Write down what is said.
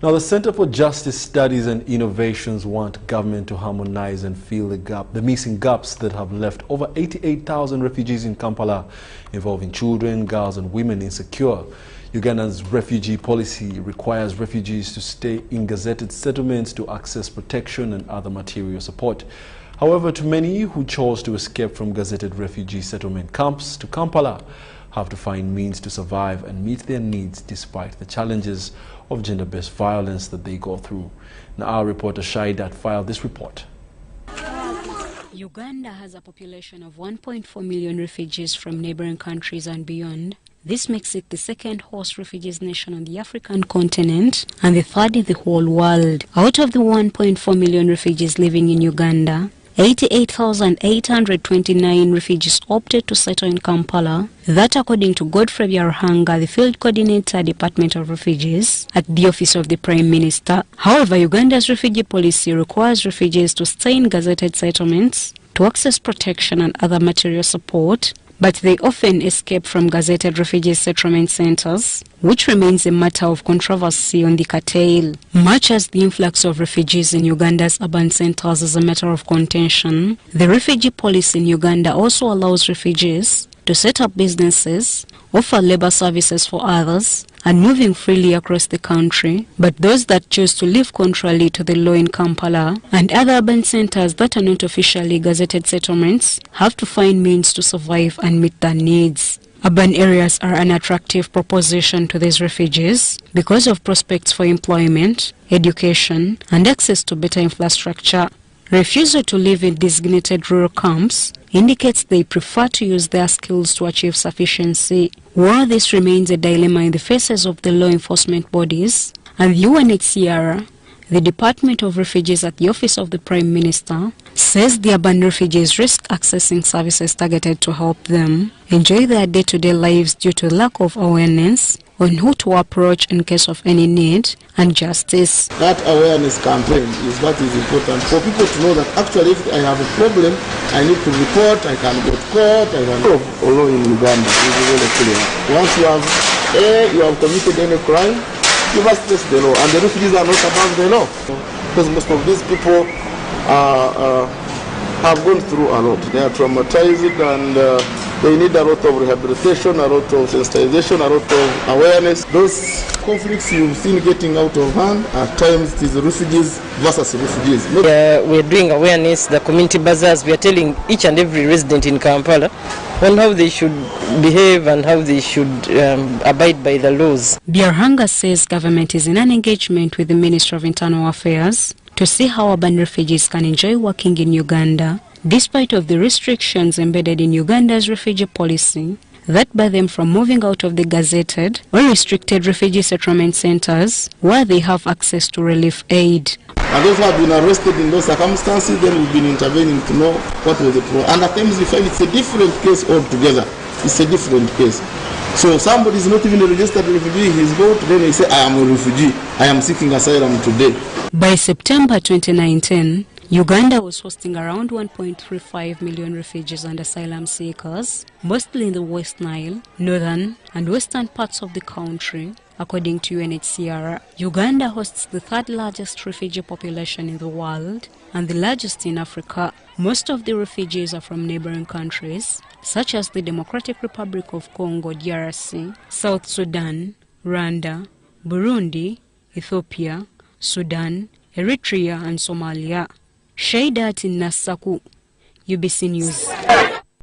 Now, the Center for Justice Studies and Innovations want government to harmonize and fill the missing gaps that have left over 88,000 refugees in Kampala, involving children, girls and women insecure. Uganda's refugee policy requires refugees to stay in gazetted settlements to access protection and other material support. However, too many who chose to escape from gazetted refugee settlement camps to Kampala have to find means to survive and meet their needs despite the challenges of gender-based violence that they go through. Now, our reporter Shydert filed this report. Uganda has a population of 1.4 million refugees from neighboring countries and beyond. This makes it the second host refugees nation on the African continent and the third in the whole world. Out of the 1.4 million refugees living in Uganda, 88,829 refugees opted to settle in Kampala. That, according to Godfrey Harunah, the field coordinator, Department of Refugees at the Office of the Prime Minister. However, Uganda's refugee policy requires refugees to stay in gazetted settlements to access protection and other material support, but they often escape from gazetted refugee settlement centers, which remains a matter of controversy on the curtail. Much as the influx of refugees in Uganda's urban centers is a matter of contention, the refugee policy in Uganda also allows refugees to set up businesses, offer labor services for others, and moving freely across the country. But those that choose to live contrary to the law in Kampala and other urban centers that are not officially gazetted settlements have to find means to survive and meet their needs. Urban areas are an attractive proposition to these refugees because of prospects for employment, education, and access to better infrastructure. Refusal to live in designated rural camps indicates they prefer to use their skills to achieve sufficiency. While this remains a dilemma in the faces of the law enforcement bodies and the UNHCR, the Department of Refugees at the Office of the Prime Minister says the urban refugees risk accessing services targeted to help them enjoy their day-to-day lives due to lack of awareness on who to approach in case of any need and justice. That awareness campaign is what is important for people to know that actually if I have a problem, I need to report, I can go to court, I can go. Although in Uganda, it is really clear. Once you have committed any crime, you must face the law, and the refugees are not above the law. Because most of these people have gone through a lot. They are traumatized and they need a lot of rehabilitation, a lot of sensitization, a lot of awareness. Those conflicts you've seen getting out of hand, at times it is refugees versus refugees. We're doing awareness, the community bazaars. We are telling each and every resident in Kampala on how they should behave and how they should abide by the laws. Harunah says government is in an engagement with the Ministry of Internal Affairs to see how urban refugees can enjoy working in Uganda, despite of the restrictions embedded in Uganda's refugee policy that bar them from moving out of the gazetted or restricted refugee settlement centers where they have access to relief aid. And those who have been arrested in those circumstances, then we've been intervening to know what was the problem. And at times we find it's a different case altogether. It's a different case. So somebody is not even a registered refugee in his boat, then they say, I am a refugee, I am seeking asylum today. By September 2019, Uganda was hosting around 1.35 million refugees and asylum seekers, mostly in the West Nile, northern and western parts of the country. According to UNHCR, Uganda hosts the third largest refugee population in the world and the largest in Africa. Most of the refugees are from neighboring countries, such as the Democratic Republic of Congo, DRC, South Sudan, Rwanda, Burundi, Ethiopia, Sudan, Eritrea and Somalia. Shydert in Nasaku, UBC News.